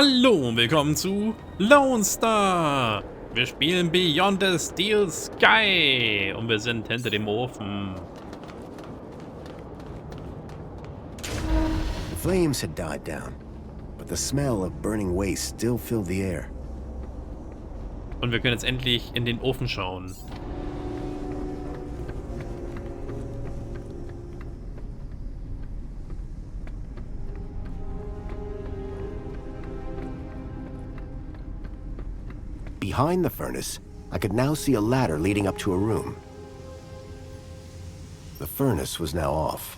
Hallo und willkommen zu Lonestar. Wir spielen Beyond the Steel Sky und wir sind hinter dem Ofen. The flames had died down, but the smell of burning waste still filled the air. Und wir können jetzt endlich in den Ofen schauen. Behind the furnace, I could now see a ladder leading up to a room. The furnace was now off.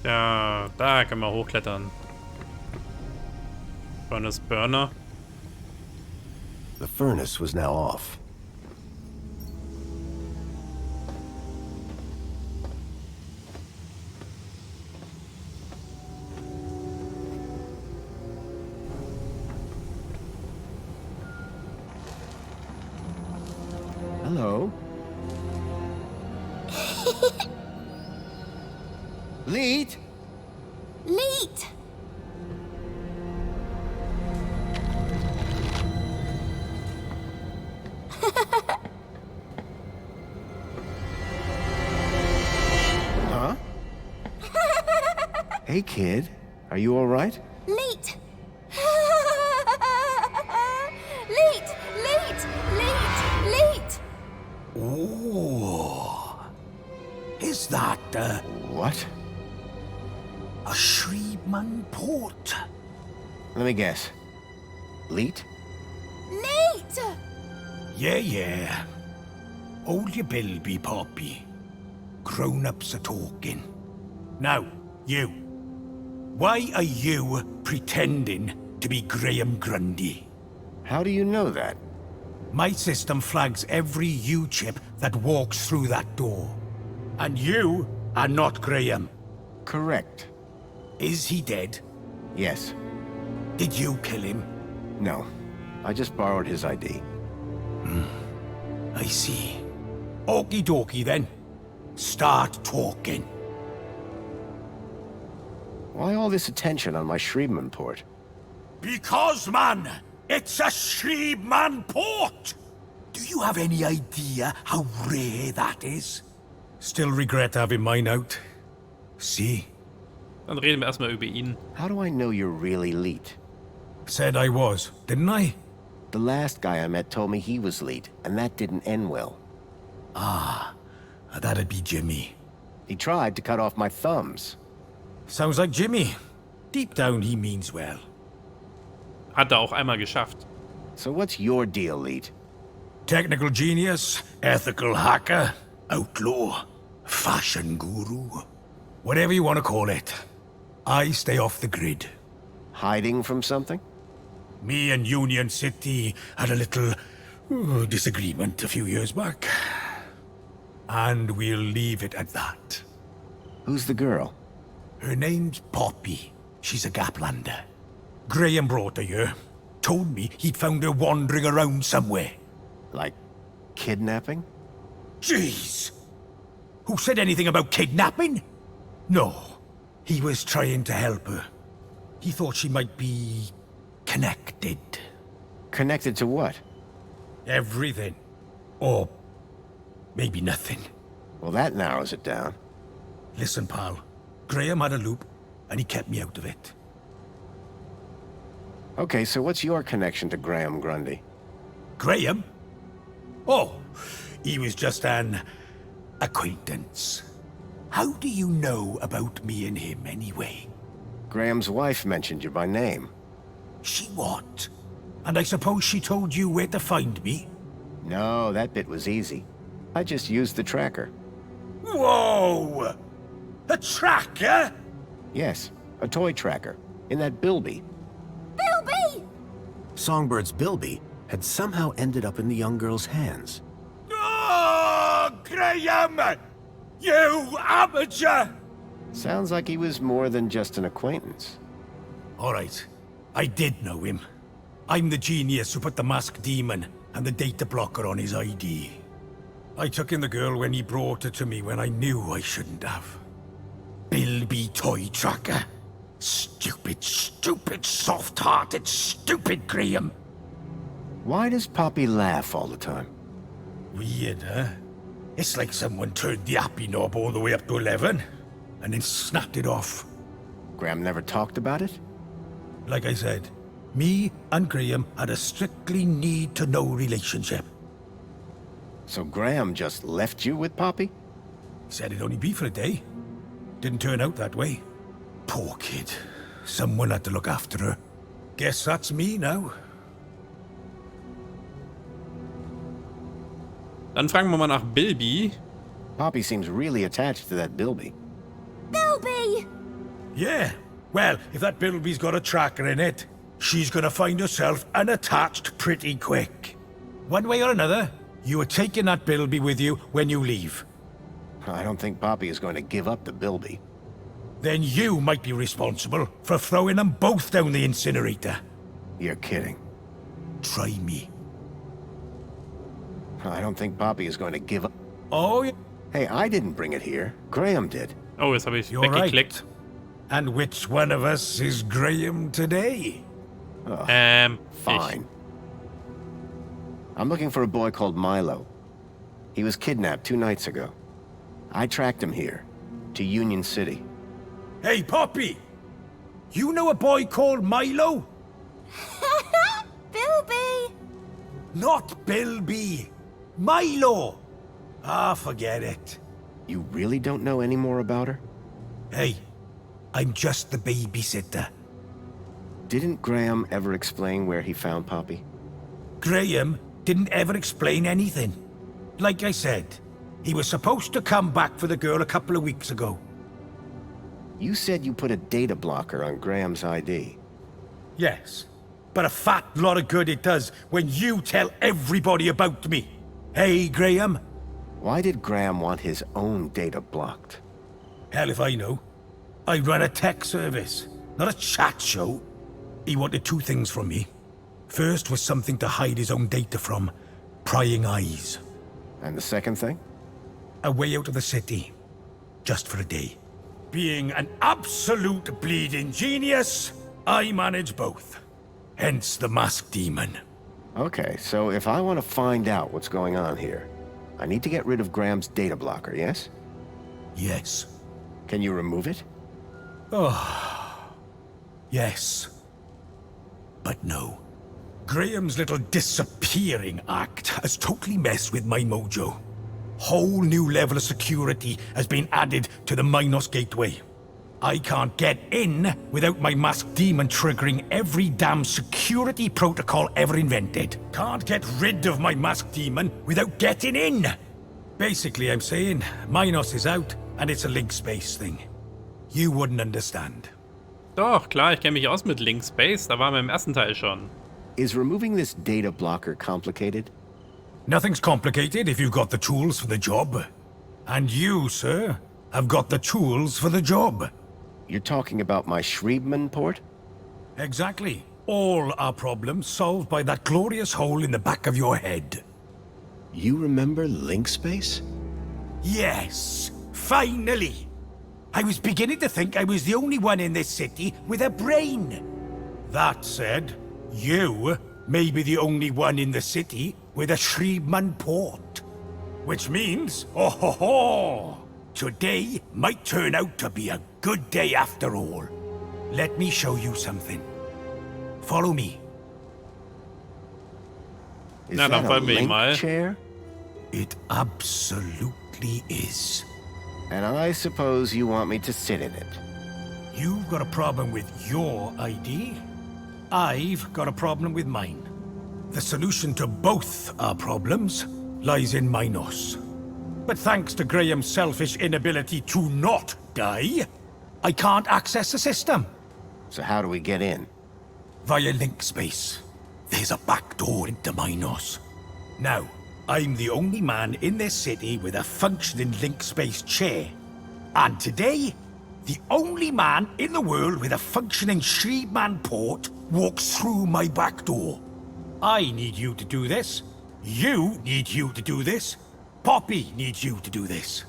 Ja, da können wir hochklettern. Furnace Burner. The furnace was now off. Hello. Lead? Lead! Huh? Hey, kid. Are you all right? Lead! Lead! Lead! Lead! Lead! Oh, is that What? a Shreeman port? Let me guess. Leet? Lead! Yeah. Hold your bilby, Poppy. Grown-ups are talking. Now, you. Why are you pretending to be Graham Grundy? How do you know that? My system flags every U-chip that walks through that door. And you are not Graham. Correct. Is he dead? Yes. Did you kill him? No. I just borrowed his ID. I see. Okie dokie then. Start talking. Why all this attention on my Shreeman port? Because, man, it's a Shreeman port! Do you have any idea how rare that is? Still regret having mine out. See? Dann reden wir erstmal über ihn. How do I know you're really Leet? Said I was, didn't I? The last guy I met told me he was Leet, and that didn't end well. That'd be Jimmy. He tried to cut off my thumbs. Sounds like Jimmy. Deep down he means well. Hat er auch einmal geschafft. So what's your deal, Leet? Technical genius, ethical hacker, outlaw, fashion guru. Whatever you want to call it. I stay off the grid. Hiding from something? Me and Union City had a little disagreement a few years back. And we'll leave it at that. Who's the girl? Her name's Poppy. She's a Gaplander. Graham brought her here. Told me he'd found her wandering around somewhere. Like kidnapping? Jeez! Who said anything about kidnapping? No. He was trying to help her. He thought she might be connected. Connected to what? Everything. Or maybe nothing. Well, that narrows it down. Listen, pal. Graham had a loop, and he kept me out of it. Okay, so what's your connection to Graham Grundy? Graham? Oh, he was just an acquaintance. How do you know about me and him, anyway? Graham's wife mentioned you by name. She what? And I suppose she told you where to find me? No, that bit was easy. I just used the tracker. Whoa! A tracker? Yes, a toy tracker. In that bilby. Bilby! Songbird's bilby had somehow ended up in the young girl's hands. Oh, Graham! You amateur! Sounds like he was more than just an acquaintance. Alright, I did know him. I'm the genius who put the masked demon and the data blocker on his ID. I took in the girl when he brought her to me when I knew I shouldn't have. Bilby Toy Tracker. Stupid, stupid, soft-hearted, stupid Graham. Why does Poppy laugh all the time? Weird, huh? It's like someone turned the happy knob all the way up to 11 and then snapped it off. Graham never talked about it? Like I said, me and Graham had a strictly need-to-know relationship. So Graham just left you with Poppy? Said it'd only be for a day. Didn't turn out that way. Poor kid. Someone had to look after her. Guess that's me now. Dann fragen wir mal nach Bilby. Poppy seems really attached to that Bilby. Bilby! Yeah. Well, if that Bilby's got a tracker in it, she's gonna find herself unattached pretty quick. One way or another, you are taking that Bilby with you when you leave. I don't think Poppy is going to give up the Bilby. Then you might be responsible for throwing them both down the incinerator. You're kidding. Try me. I don't think Poppy is going to give up. Oh, yeah. Hey, I didn't bring it here. Graham did. Oh, jetzt habe ich You're weggeklickt. right. And which one of us is Graham today? Fine. I'm looking for a boy called Milo. He was kidnapped 2 nights ago. I tracked him here, to Union City. Hey, Poppy! You know a boy called Milo? Bilby! Not Bilby. Milo! Ah, forget it. You really don't know any more about her? Hey, I'm just the babysitter. Didn't Graham ever explain where he found Poppy? Graham didn't ever explain anything. Like I said, he was supposed to come back for the girl a couple of weeks ago. You said you put a data blocker on Graham's ID. Yes, but a fat lot of good it does when you tell everybody about me. Hey, Graham? Why did Graham want his own data blocked? Hell if I know. I run a tech service, not a chat show. He wanted 2 things from me. First was something to hide his own data from. Prying eyes. And the second thing? A way out of the city. Just for a day. Being an absolute bleeding genius, I manage both. Hence the masked demon. Okay, so if I want to find out what's going on here, I need to get rid of Graham's data blocker, yes? Yes. Can you remove it? Yes. But no. Graham's little disappearing act has totally messed with my mojo. Whole new level of security has been added to the Minos gateway. I can't get in without my masked demon triggering every damn security protocol ever invented. Can't get rid of my masked demon without getting in. Basically, I'm saying Minos is out and it's a link space thing. You wouldn't understand. Doch, klar, ich kenne mich aus mit Link Space. Da waren wir im ersten Teil schon. Is removing this data blocker complicated? Nothing's complicated if you've got the tools for the job. And you, sir, have got the tools for the job. You're talking about my Schriebman port? Exactly. All our problems solved by that glorious hole in the back of your head. You remember link space? Yes, finally. I was beginning to think I was the only one in this city with a brain. That said, you may be the only one in the city with a Schriebman port. Which means, oh ho ho, today might turn out to be a good day after all. Let me show you something. Follow me. Is Na, that dann a wollen wir ihn link mal. chair? It absolutely is. And I suppose you want me to sit in it. You've got a problem with your ID. I've got a problem with mine. The solution to both our problems lies in Minos. But thanks to Graham's selfish inability to not die, I can't access the system. So how do we get in? Via link space. There's a back door into Minos. Now, I'm the only man in this city with a functioning link-space chair. And today, the only man in the world with a functioning Schriebmann port walks through my back door. I need you to do this. You need you to do this. Poppy needs you to do this.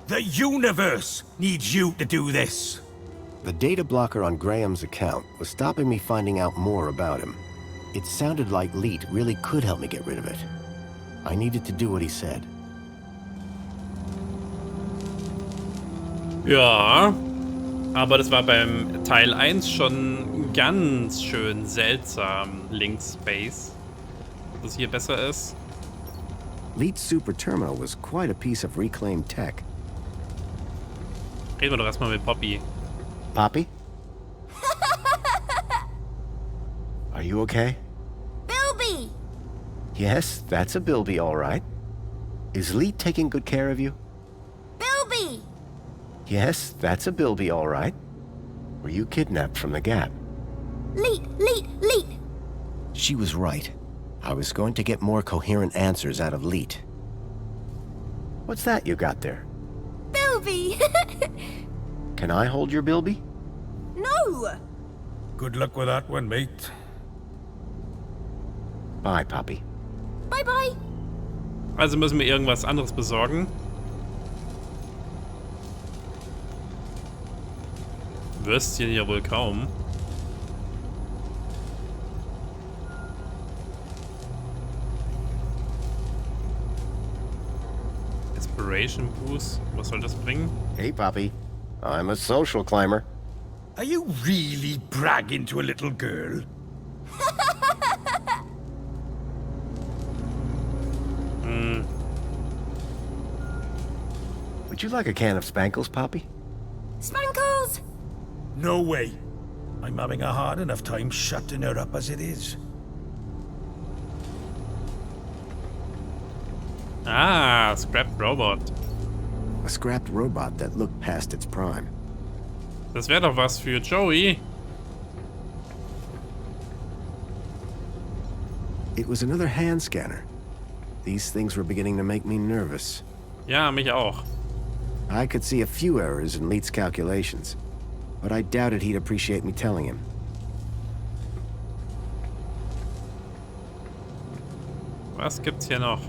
The universe needs you to do this. The data blocker on Graham's account was stopping me finding out more about him. It sounded like Leet really could help me get rid of it. I needed to do what he said. Ja, aber das war beim Teil 1 schon ganz schön seltsam, Link-Space. Ob das hier besser ist? Leet's super terminal was quite a piece of reclaimed tech. Reden wir doch erstmal mit Poppy. Poppy? Are you okay? Bilby! Yes, that's a Bilby, all right. Is Leet taking good care of you? Bilby! Yes, that's a Bilby, all right. Were you kidnapped from the Gap? Leet! She was right. I was going to get more coherent answers out of Leet. What's that you got there? Bilby! Can I hold your Bilby? No! Good luck with that one, mate. Bye, Poppy. Bye-bye! Also müssen wir irgendwas anderes besorgen. Würstchen ja wohl kaum. Inspiration Boost. Was soll das bringen? Hey, Poppy. I'm a social climber. Are you really bragging to a little girl? Would you like a can of Spankles, Poppy? Spankles! No way. I'm having a hard enough time shutting her up as it is. Ah, Scrap Robot. A scrapped robot that looked past its prime. Das wäre doch was für Joey. It was another hand scanner. These things were beginning to make me nervous. Ja, mich auch. I could see a few errors in Leet's calculations, but I doubted he'd appreciate me telling him. Was gibt's hier noch?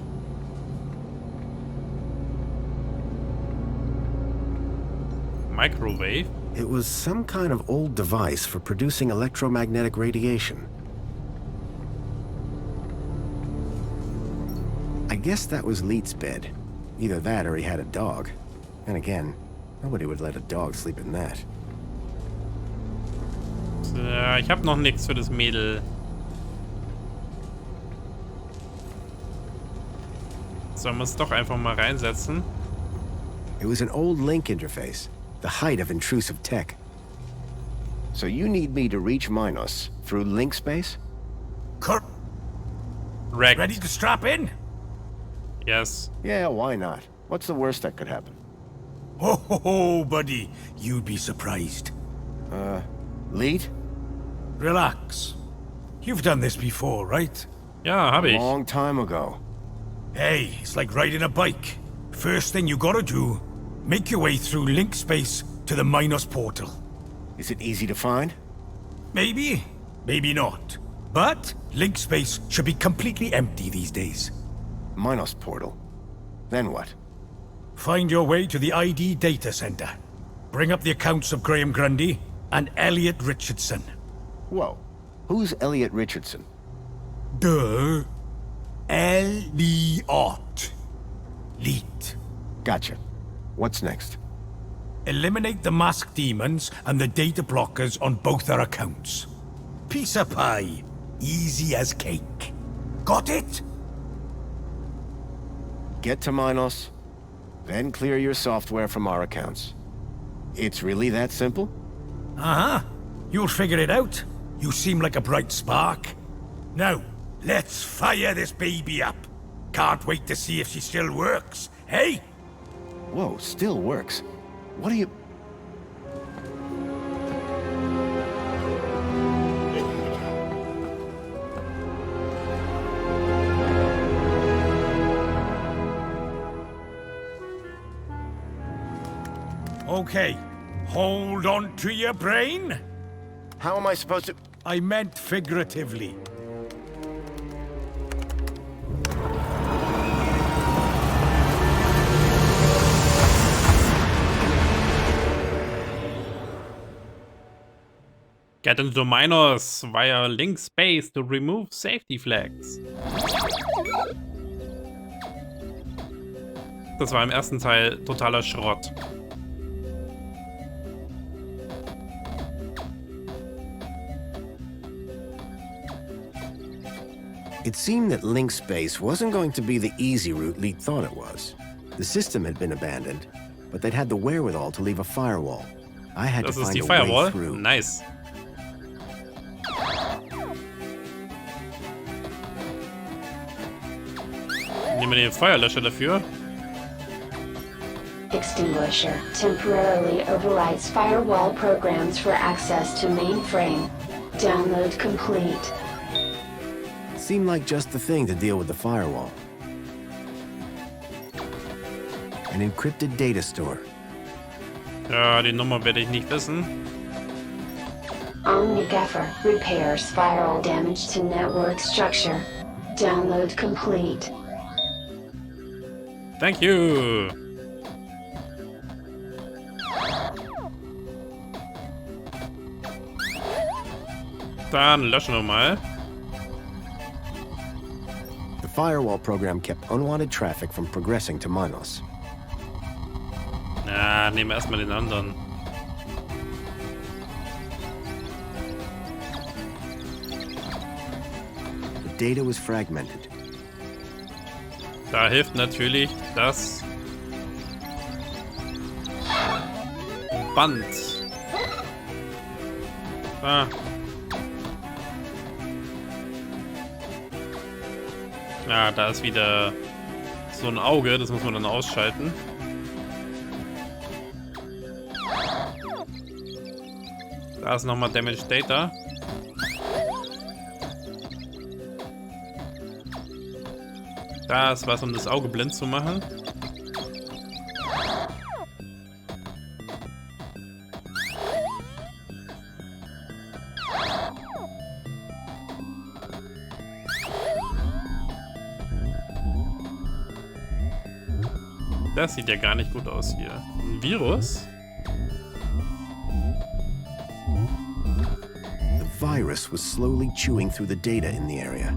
Microwave? It was some kind of old device for producing electromagnetic radiation. I guess that was Leet's bed. Either that or he had a dog. And again, nobody would let a dog sleep in that. Ich hab noch nichts für das Mädel. Sollen wir es doch einfach mal reinsetzen? It was an old link interface, the height of intrusive tech. So you need me to reach Minos through link space? Wrecked. Ready to strap in? Yes. Yeah, why not? What's the worst that could happen? Oh, buddy, you'd be surprised. Leet? Relax. You've done this before, right? Ja, hab A ich. long time ago. Hey, it's like riding a bike. First thing you gotta do, make your way through link space to the Minos portal. Is it easy to find? Maybe, maybe not. But link space should be completely empty these days. Minos portal. Then what? Find your way to the ID data center. Bring up the accounts of Graham Grundy and Elliot Richardson. Whoa. Who's Elliot Richardson? Duh. Elliot. Leet. Gotcha. What's next? Eliminate the masked demons and the data blockers on both our accounts. Piece of pie. Easy as cake. Got it? Get to Minos, then clear your software from our accounts. It's really that simple? Uh-huh. You'll figure it out. You seem like a bright spark. Now, let's fire this baby up. Can't wait to see if she still works, hey? Whoa, still works. What are you... Okay, hold on to your brain. How am I supposed to... I meant figuratively. Get into minors via link space to remove safety flags. Das war im ersten Teil totaler Schrott. It seemed that link space wasn't going to be the easy route Leet thought it was. The system had been abandoned, but they'd had the wherewithal to leave a firewall. I had to Das ist find die a way Firewall. through. Nice. Nehmen wir den Feuerlöscher dafür. Extinguisher temporarily overrides firewall programs for access to mainframe. Download complete. Seemed like just the thing to deal with the firewall. An encrypted data store. Ja, die Nummer werde ich nicht wissen. Omnigaffer repairs firewall damage to network structure. Download complete. Thank you. Dann löschen wir mal. The firewall program kept unwanted traffic from progressing to Minos. Ja, nehmen wir erstmal den anderen. The data was fragmented. Da hilft natürlich das Band. Ah. Ja, da ist wieder so ein Auge, das muss man dann ausschalten. Da ist nochmal Damage Data. Da ist was, um das Auge blind zu machen. Das sieht ja gar nicht gut aus hier. Ein Virus? The virus was slowly chewing through the data in the area.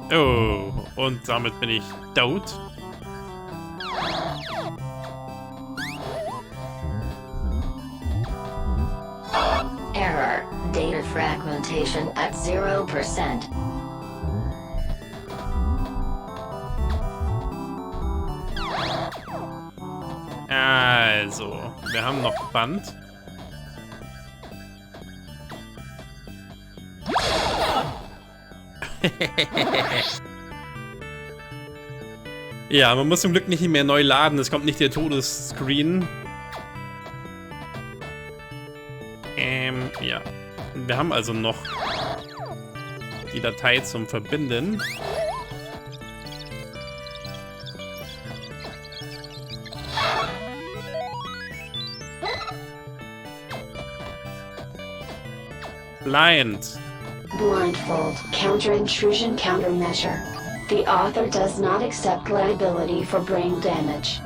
Oh, und damit bin ich tot. Error. Data fragmentation at 0%. Also, wir haben noch Band. Ja, man muss zum Glück nicht mehr neu laden. Es kommt nicht der Todesscreen. Ja. Wir haben also noch die Datei zum Verbinden. Blind. Blindfold. Counter-intrusion countermeasure. The author does not accept liability for brain damage.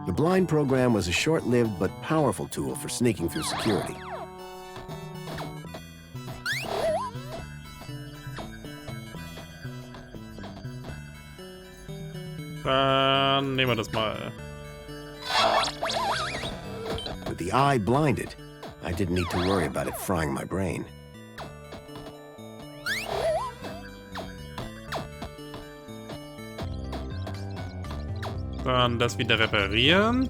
The blind program was a short-lived but powerful tool for sneaking through security. Dann nehmen wir das mal. With the eye blinded, I didn't need to worry about it frying my brain. Dann das wieder reparieren.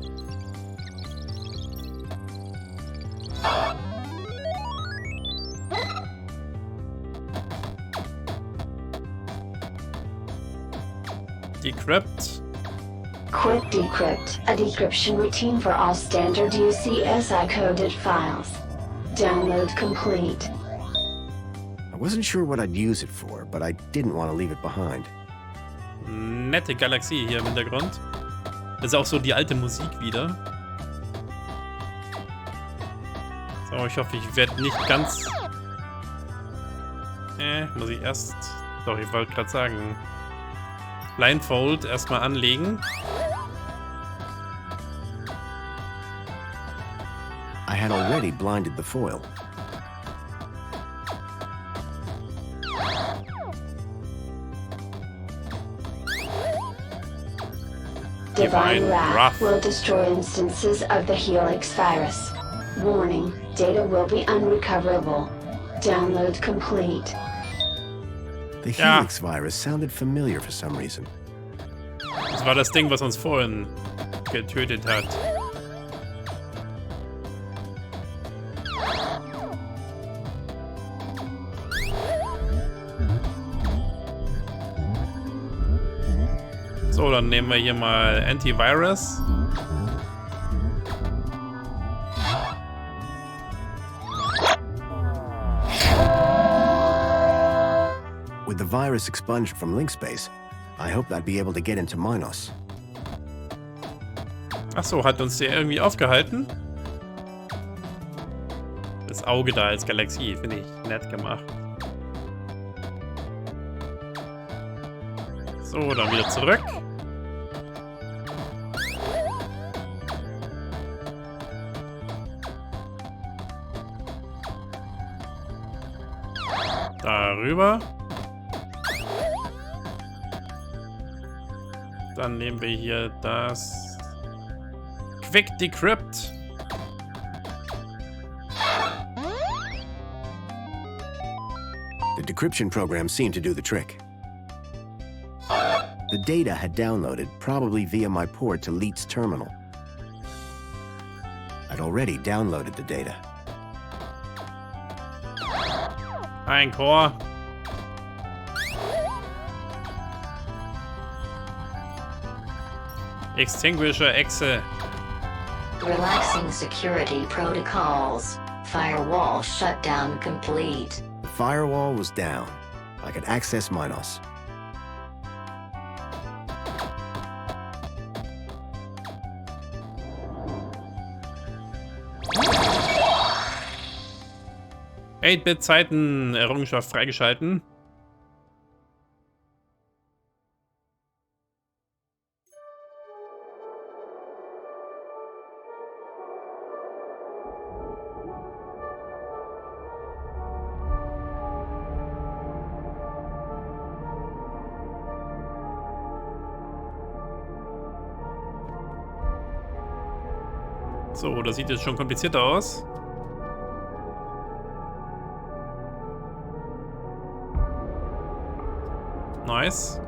Decrypt. Quick decrypt. A decryption routine for all standard UCSI coded files. Download complete. I wasn't sure what I'd use it for, but I didn't want to leave it behind. Nette Galaxie hier im Hintergrund. Das ist auch so die alte Musik wieder. So, ich hoffe, ich werde nicht ganz... muss ich erst... Doch, ich wollte gerade sagen... Blindfold erstmal anlegen. I had already blinded the foil. Divine Wrath will destroy instances of the Helix virus. Warning, data will be unrecoverable. Download complete. The Helix virus sounded familiar for some reason. Das war das Ding, was uns vorhin getötet hat. So, dann nehmen wir hier mal Antivirus. With the virus expunged from link space, I hope I'd be able to get into Minos. Ach so, hat uns der irgendwie aufgehalten? Das Auge da als Galaxie, finde ich nett gemacht. So, dann wieder zurück. Darüber. Dann nehmen wir hier das Quick Decrypt. The decryption program seemed to do the trick. The data had downloaded, probably via my port to Leet's terminal. I'd already downloaded the data. Ein Core. Extinguisher Exe. Relaxing security protocols. Firewall shutdown complete. The firewall was down. I could access Minos. Bit-Zeiten Errungenschaft freigeschalten. So, das sieht jetzt schon komplizierter aus. Nice.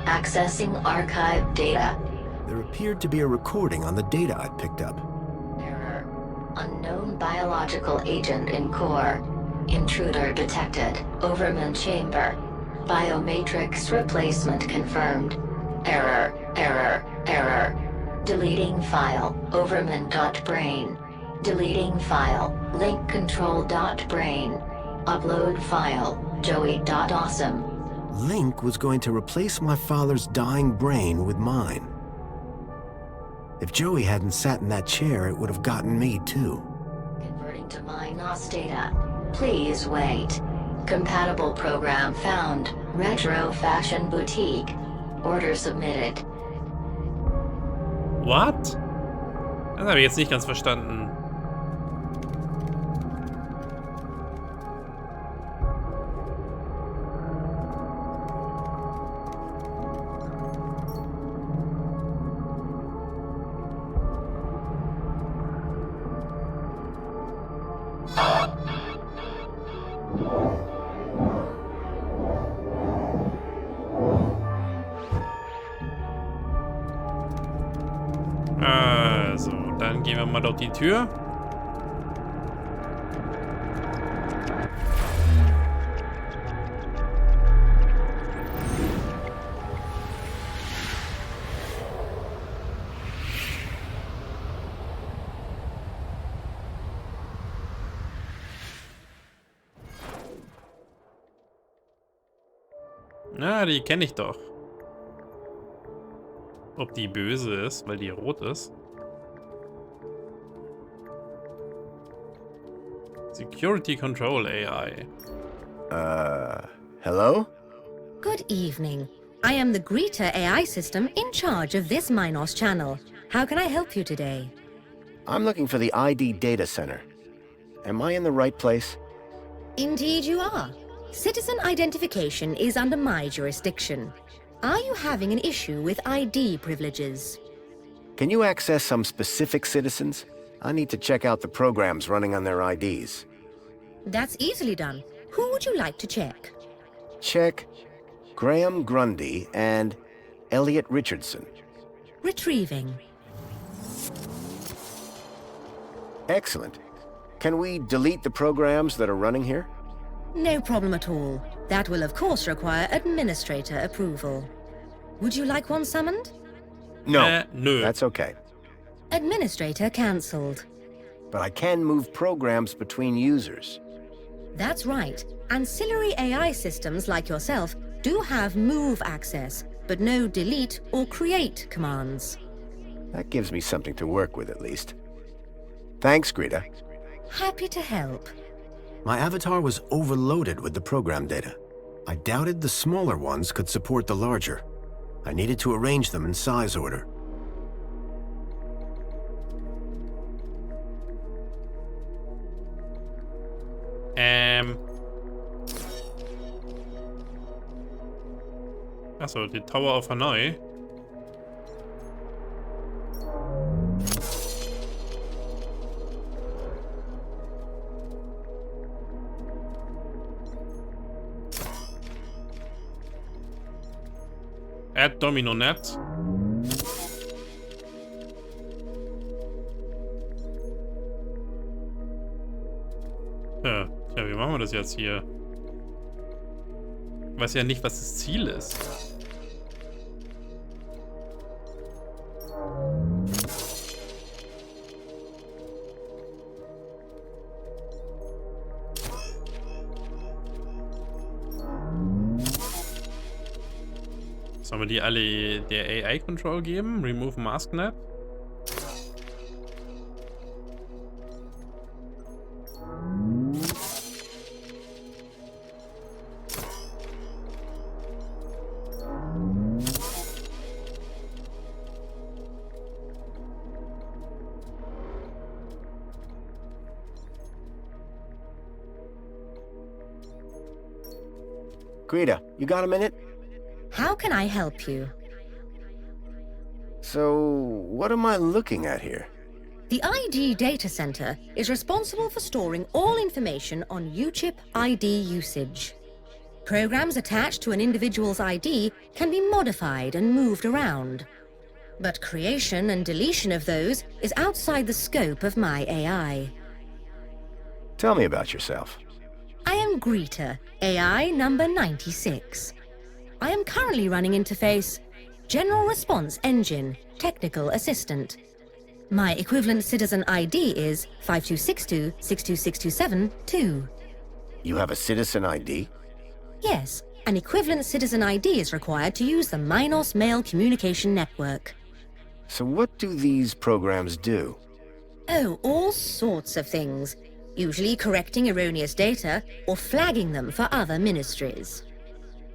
Accessing archive data. There appeared to be a recording on the data I'd picked up. Error. Unknown biological agent in core. Intruder detected. Overman chamber. Biomatrix replacement confirmed. Error, error, error. Deleting file, overman.brain. Deleting file, link control.brain. Upload file, joey.awesome. Link was going to replace my father's dying brain with mine. If Joey hadn't sat in that chair, it would have gotten me too. Converting to Minos data. Please wait. Compatible program found. Retro Fashion Boutique. Order submitted. What? Das habe ich jetzt nicht ganz verstanden. Also, dann gehen wir mal durch die Tür. Na, die kenne ich doch. Ob die böse ist, weil die rot ist. Security Control AI. Hello? Good evening. I am the Greeter AI system in charge of this Minos channel. How can I help you today? I'm looking for the ID data center. Am I in the right place? Indeed you are. Citizen identification is under my jurisdiction. Are you having an issue with ID privileges? Can you access some specific citizens? I need to check out the programs running on their IDs. That's easily done. Who would you like to check? Check Graham Grundy and Elliot Richardson. Retrieving. Excellent. Can we delete the programs that are running here? No problem at all. That will of course require administrator approval. Would you like one summoned? No, no. that's okay. Administrator cancelled. But I can move programs between users. That's right. Ancillary AI systems like yourself do have move access, but no delete or create commands. That gives me something to work with at least. Thanks, Greta. Happy to help. My avatar was overloaded with the program data. I doubted the smaller ones could support the larger. I needed to arrange them in size order. Achso, die Tower of Hanoi. Add Domino Net. Tja, wie machen wir das jetzt hier? Ich weiß ja nicht, was das Ziel ist. Sollen wir die alle der AI-Control geben? Remove MaskNet? Greta, you got a minute? How can I help you? So, what am I looking at here? The ID data center is responsible for storing all information on UChip ID usage. Programs attached to an individual's ID can be modified and moved around. But creation and deletion of those is outside the scope of my AI. Tell me about yourself. I am Greta, AI number 96. I am currently running interface General Response Engine, Technical Assistant. My equivalent citizen ID is 5262-62627-2. You have a citizen ID? Yes, an equivalent citizen ID is required to use the Minos Mail Communication Network. So what do these programs do? Oh, all sorts of things. Usually correcting erroneous data or flagging them for other ministries.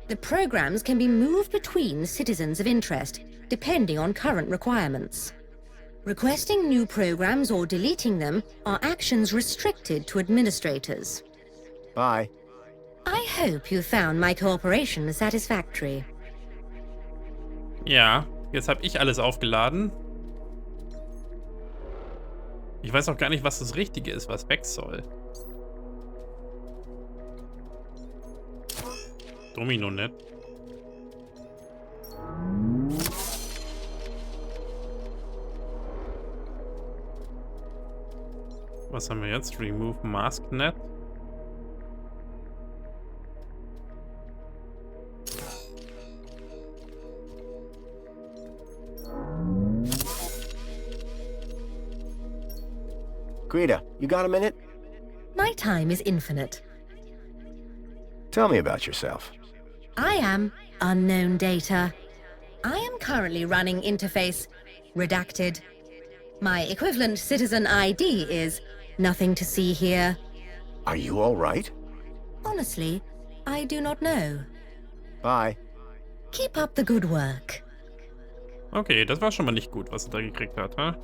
The programs can be moved between citizens of interest, depending on current requirements. Requesting new programs or deleting them are actions restricted to administrators. Bye. I hope you found my cooperation satisfactory. Ja, jetzt habe ich alles aufgeladen. Ich weiß auch gar nicht, was das Richtige ist, was weg soll. Domino Net. Was haben wir jetzt? Remove MaskNet. Greta, you got a minute? My time is infinite. Tell me about yourself. I am unknown data. I am currently running interface redacted. My equivalent citizen ID is nothing to see here. Are you all right? Honestly, I do not know. Bye. Keep up the good work. Okay, das war schon mal nicht gut, was er da gekriegt hat, ha?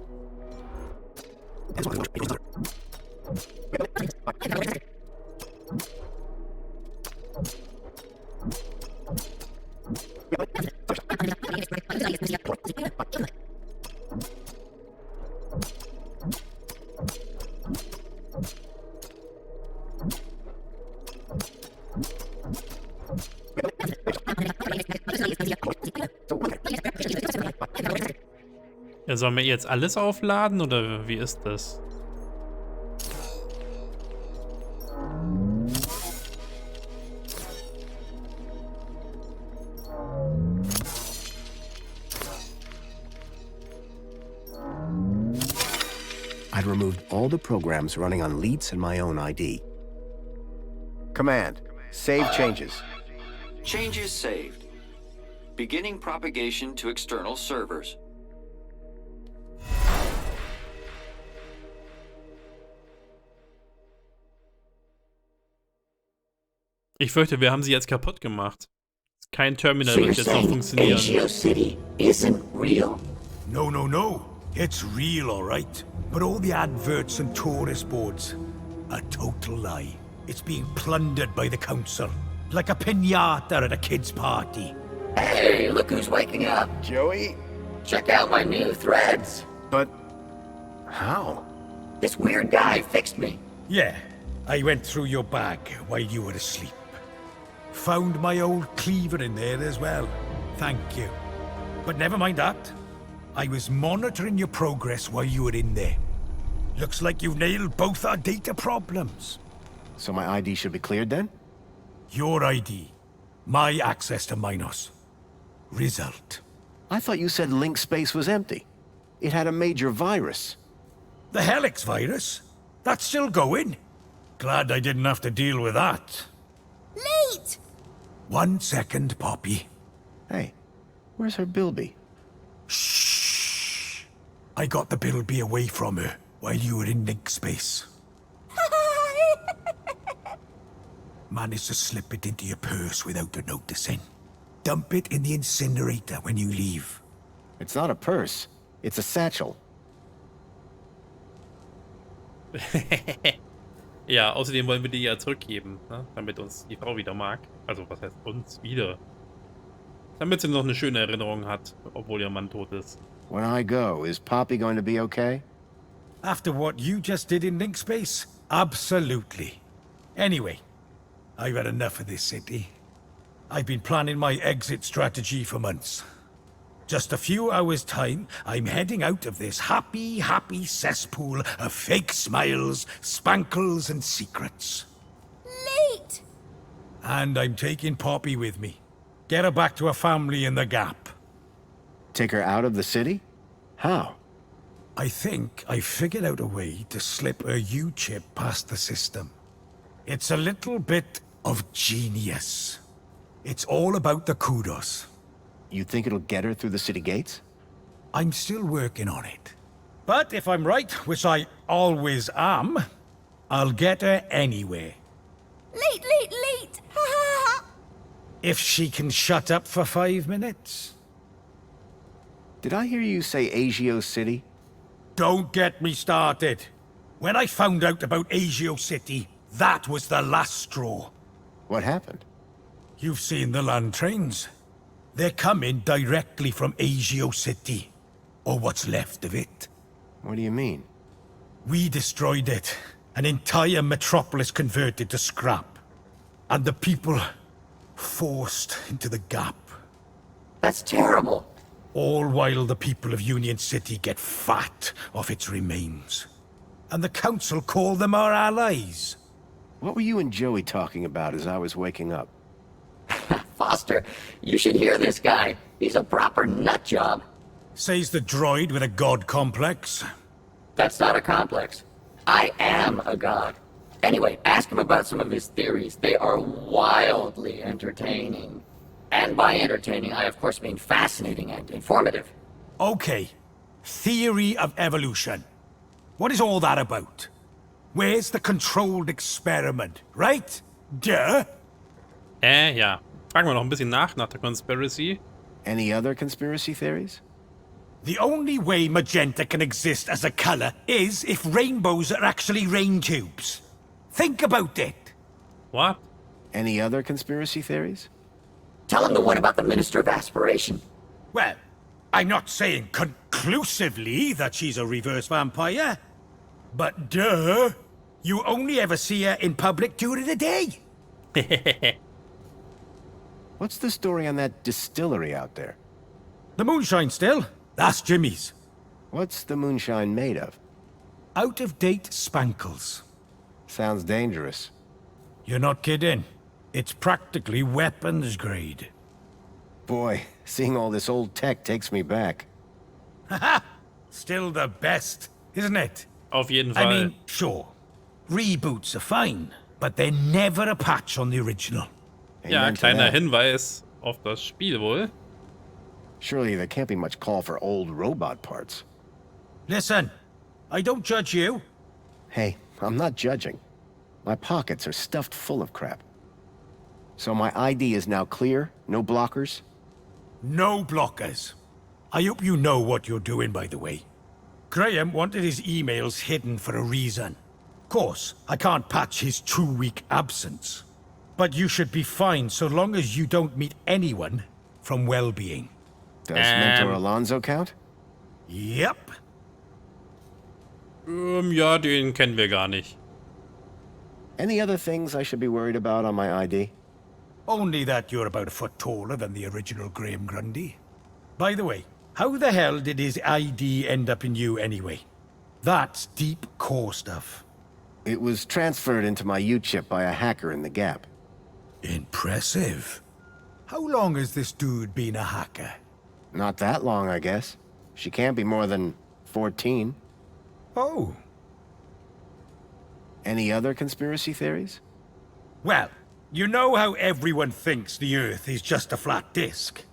Ja, sollen wir jetzt alles aufladen oder wie ist das? I'd removed all the programs running on Leets and my own ID. Command. Save changes. Changes saved. Beginning propagation to external servers. Ich fürchte, wir haben sie jetzt kaputt gemacht. Kein Terminal So wird you're jetzt noch saying funktionieren. Agio City isn't real? No, no, no. It's real, all right. But all the adverts and tourist boards, a total lie. It's being plundered by the council, like a piñata at a kid's party. Hey, look who's waking up. Joey? Check out my new threads. But... how? This weird guy fixed me. Yeah, I went through your bag while you were asleep. Found my old cleaver in there as well. Thank you. But never mind that. I was monitoring your progress while you were in there. Looks like you've nailed both our data problems. So my ID should be cleared then? Your ID. My access to Minos. Result. I thought you said link space was empty. It had a major virus. The Helix virus? That's still going? Glad I didn't have to deal with that. Late! 1 second, Poppy. Hey, where's her Bilby? Shh. I got the Bilby away from her while you were in link space. Managed to slip it into your purse without her noticing. Dump it in the incinerator when you leave. It's not a purse. It's a satchel. Ja, außerdem wollen wir die ja zurückgeben, ne? Damit uns die Frau wieder mag. Also, was heißt uns wieder? Damit sie noch eine schöne Erinnerung hat, obwohl ihr Mann tot ist. When I go, is Poppy going to be okay? After what you just did in link space? Absolutely. Anyway, I've had enough of this city. I've been planning my exit strategy for months. Just a few hours' time, I'm heading out of this happy cesspool of fake smiles, spankles, and secrets. Late! And I'm taking Poppy with me. Get her back to her family in the Gap. Take her out of the city? How? I think I figured out a way to slip her U-chip past the system. It's a little bit of genius. It's all about the kudos. You think it'll get her through the city gates? I'm still working on it. But if I'm right, which I always am, I'll get her anywhere. Late, late, late! Ha ha ha! If she can shut up for 5 minutes. Did I hear you say Agio City? Don't get me started. When I found out about Agio City, that was the last straw. What happened? You've seen the land trains. They're coming directly from Agio City. Or what's left of it. What do you mean? We destroyed it. An entire metropolis converted to scrap. And the people forced into the Gap. That's terrible. All while the people of Union City get fat off its remains. And the council call them our allies. What were you and Joey talking about as I was waking up? Foster, you should hear this guy. He's a proper nut job. Says the droid with a god complex. That's not a complex. I am a god. Anyway, ask him about some of his theories. They are wildly entertaining. And by entertaining, I of course mean fascinating and informative. Okay. Theory of evolution. What is all that about? Where's the controlled experiment, right? Duh. Ja. Fragen wir noch ein bisschen nach der Conspiracy. Any other conspiracy theories? The only way magenta can exist as a color is if rainbows are actually rain tubes. Think about it. What? Any other conspiracy theories? Tell him the one about the Minister of Aspiration. Well, I'm not saying conclusively that she's a reverse vampire, but duh, you only ever see her in public during the day. What's the story on that distillery out there? The moonshine still? That's Jimmy's. What's the moonshine made of? Out-of-date spankles. Sounds dangerous. You're not kidding. It's practically weapons grade. Boy, seeing all this old tech takes me back. Haha! Still the best, isn't it? Auf jeden Fall. I mean, sure. Reboots are fine, but they're never a patch on the original. Ja, Amen to kleiner that. Hinweis auf das Spiel wohl. Surely there can't be much call for old robot parts. Listen, I don't judge you. Hey, I'm not judging. My pockets are stuffed full of crap. So my ID is now clear? No blockers? No blockers. I hope you know what you're doing, by the way. Graham wanted his emails hidden for a reason. Of course, I can't patch his 2-week absence. But you should be fine so long as you don't meet anyone from well-being. Does Mentor Alonso count? Yep. Ja, den kennen wir gar nicht. Any other things I should be worried about on my ID? Only that you're about a foot taller than the original Graham Grundy. By the way, how the hell did his ID end up in you anyway? That's deep core stuff. It was transferred into my U-chip by a hacker in the Gap. Impressive. How long has this dude been a hacker? Not that long, I guess. She can't be more than 14. Oh. Any other conspiracy theories? Well, you know how everyone thinks the Earth is just a flat disk?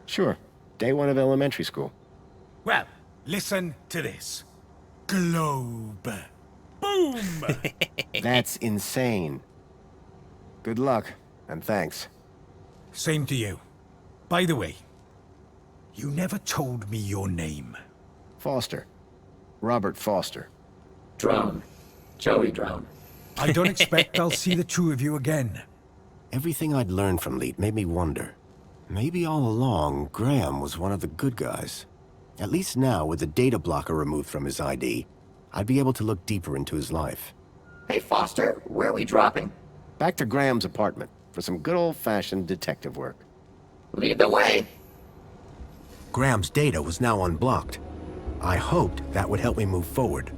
Sure. Day one of elementary school. Well, listen to this. Globe. Boom! That's insane. Good luck, and thanks. Same to you. By the way, you never told me your name. Foster. Robert Foster. Drone. Joey Drone. I don't expect I'll see the two of you again. Everything I'd learned from Leet made me wonder. Maybe all along, Graham was one of the good guys. At least now, with the data blocker removed from his ID, I'd be able to look deeper into his life. Hey, Foster, where are we dropping? Back to Graham's apartment for some good old-fashioned detective work. Lead the way. Graham's data was now unblocked. I hoped that would help me move forward.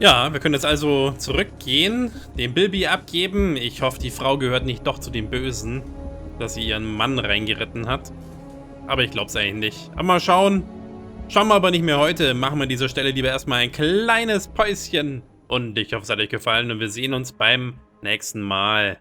Ja, wir können jetzt also zurückgehen, den Bilby abgeben. Ich hoffe, die Frau gehört nicht doch zu den Bösen, dass sie ihren Mann reingeritten hat. Aber ich glaube es eigentlich nicht. Aber mal schauen. Schauen wir aber nicht mehr heute. Machen wir an dieser Stelle lieber erstmal ein kleines Päuschen. Und ich hoffe, es hat euch gefallen und wir sehen uns beim nächsten Mal.